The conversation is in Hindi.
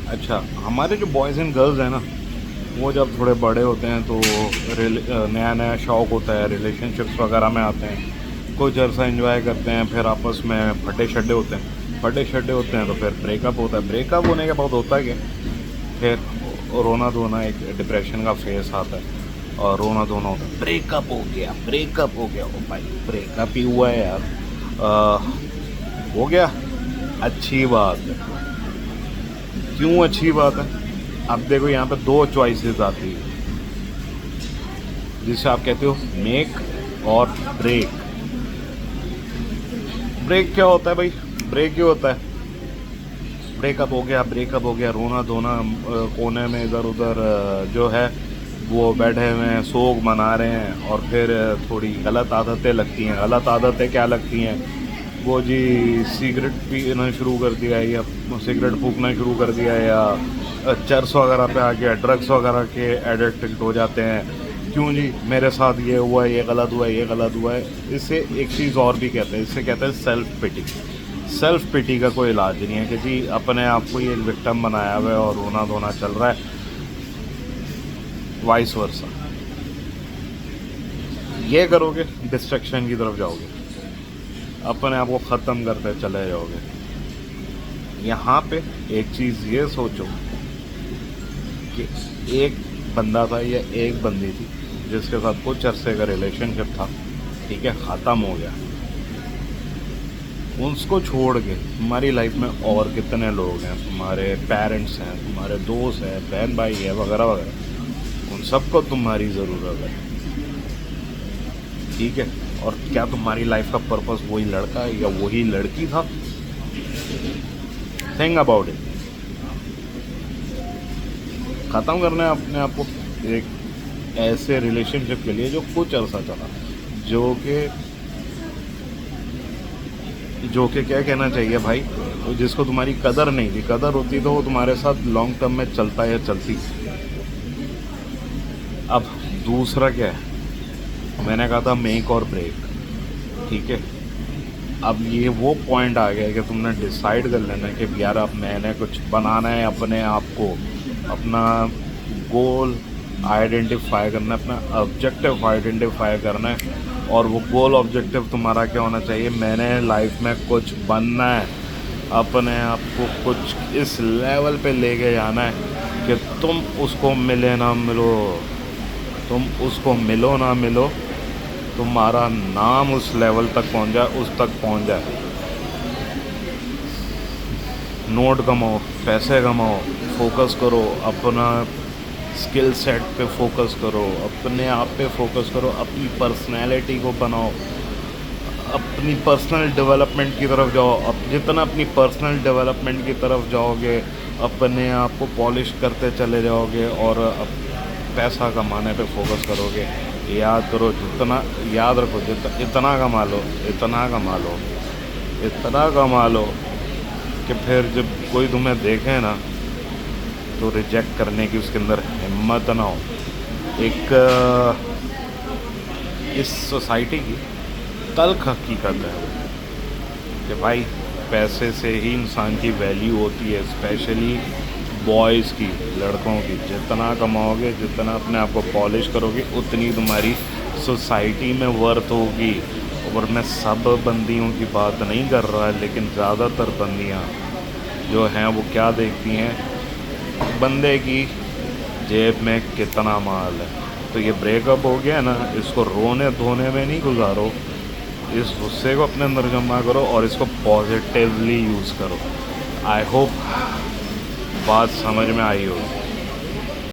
अच्छा, हमारे जो बॉयज़ एंड गर्ल्स हैं ना, वो जब थोड़े बड़े होते हैं तो नया नया शौक़ होता है, रिलेशनशिप्स वगैरह में आते हैं, कुछ अर्सा एंजॉय करते हैं, फिर आपस में फटे शड्डे होते हैं तो फिर ब्रेकअप होता है। ब्रेकअप होने के बाद होता क्या, फिर रोना धोना, एक डिप्रेशन का फेस आता है और रोना धोना होता है। ब्रेकअप हो गया। ओ भाई, ब्रेकअप ही हुआ है यार। हो गया, अच्छी बात है। क्यों अच्छी बात है? अब देखो, यहाँ पे दो चॉइसेस आती है, जिसे आप कहते हो मेक और ब्रेक। ब्रेक क्या होता है भाई? ब्रेक क्या होता है? ब्रेकअप हो गया, रोना धोना, कोने में इधर उधर जो है वो बैठे हुए हैं, सोग मना रहे हैं, और फिर थोड़ी गलत आदतें लगती हैं। गलत आदतें क्या लगती हैं? वो जी सिगरेट पीना शुरू कर दिया, या सिगरेट फूकना शुरू कर दिया, या चर्स वगैरह पे आ गया, ड्रग्स वगैरह के एडिक्ट हो जाते हैं। क्यों जी, मेरे साथ ये हुआ है, ये गलत हुआ है। इससे एक चीज़ और भी कहते हैं, इससे कहते हैं सेल्फ पिटी। सेल्फ पिटी का कोई इलाज नहीं है कि जी अपने आप को ही एक विक्टिम बनाया हुआ है और रोना धोना चल रहा है, वाइस वर्सा। ये करोगे, डिस्ट्रक्शन की तरफ जाओगे, अपने आप को ख़त्म करते चले जाओगे। यहाँ पे एक चीज़ ये सोचो कि एक बंदा था या एक बंदी थी जिसके साथ कुछ अरसे का रिलेशनशिप था, ठीक है, ख़त्म हो गया। उसको छोड़ के तुम्हारी लाइफ में और कितने लोग हैं, तुम्हारे पेरेंट्स हैं, तुम्हारे दोस्त हैं, बहन भाई है, वगैरह वगैरह। उन सबको तुम्हारी ज़रूरत है, ठीक है। और क्या तुम्हारी लाइफ का पर्पस वही लड़का या वही लड़की था? Think about it. ख़त्म करना है अपने आप को एक ऐसे रिलेशनशिप के लिए जो कुछ अर्सा चला, जो कि क्या कहना चाहिए भाई, जिसको तुम्हारी कदर नहीं थी। कदर होती तो वो तुम्हारे साथ लॉन्ग टर्म में चलता या चलती। अब दूसरा क्या है, मैंने कहा था मेक और ब्रेक, ठीक है। अब ये वो पॉइंट आ गया कि तुमने डिसाइड कर लेना है कि यार अब मैंने कुछ बनाना है, अपने आप को, अपना गोल आइडेंटिफाई करना है, अपना ऑब्जेक्टिव आइडेंटिफाई करना है। और वो गोल ऑब्जेक्टिव तुम्हारा क्या होना चाहिए? मैंने लाइफ में कुछ बनना है, अपने आप को कुछ इस लेवल पे लेके जाना है कि तुम उसको मिलो ना मिलो, तुम्हारा नाम उस लेवल तक पहुंच जाए, उस तक पहुंच जाए। नोट कमाओ, पैसे कमाओ, फोकस करो, अपना स्किल सेट पे फोकस करो, अपने आप पे फोकस करो, अपनी पर्सनैलिटी को बनाओ, अपनी पर्सनल डेवलपमेंट की तरफ जाओ। अब जितना अपनी पर्सनल डेवलपमेंट की तरफ जाओगे, अपने आप को पॉलिश करते चले जाओगे और पैसा कमाने पे फोकस करोगे। याद रखो, इतना कमा लो कि फिर जब कोई तुम्हें देखे ना तो रिजेक्ट करने की उसके अंदर हिम्मत ना हो। एक इस सोसाइटी की तल्ख हकीकत है कि भाई पैसे से ही इंसान की वैल्यू होती है, स्पेशली बॉयज़ की, लड़कों की। जितना कमाओगे, जितना अपने आप को पॉलिश करोगे, उतनी तुम्हारी सोसाइटी में वर्थ होगी। और मैं सब बंदियों की बात नहीं कर रहा, लेकिन ज़्यादातर बंदियाँ जो हैं वो क्या देखती हैं? बंदे की जेब में कितना माल है। तो ये ब्रेकअप हो गया ना, इसको रोने धोने में नहीं गुजारो, इस गुस्से को अपने अंदर जमा करो और इसको पॉजिटिवली यूज़ करो। आई होप बात समझ में आई होगी।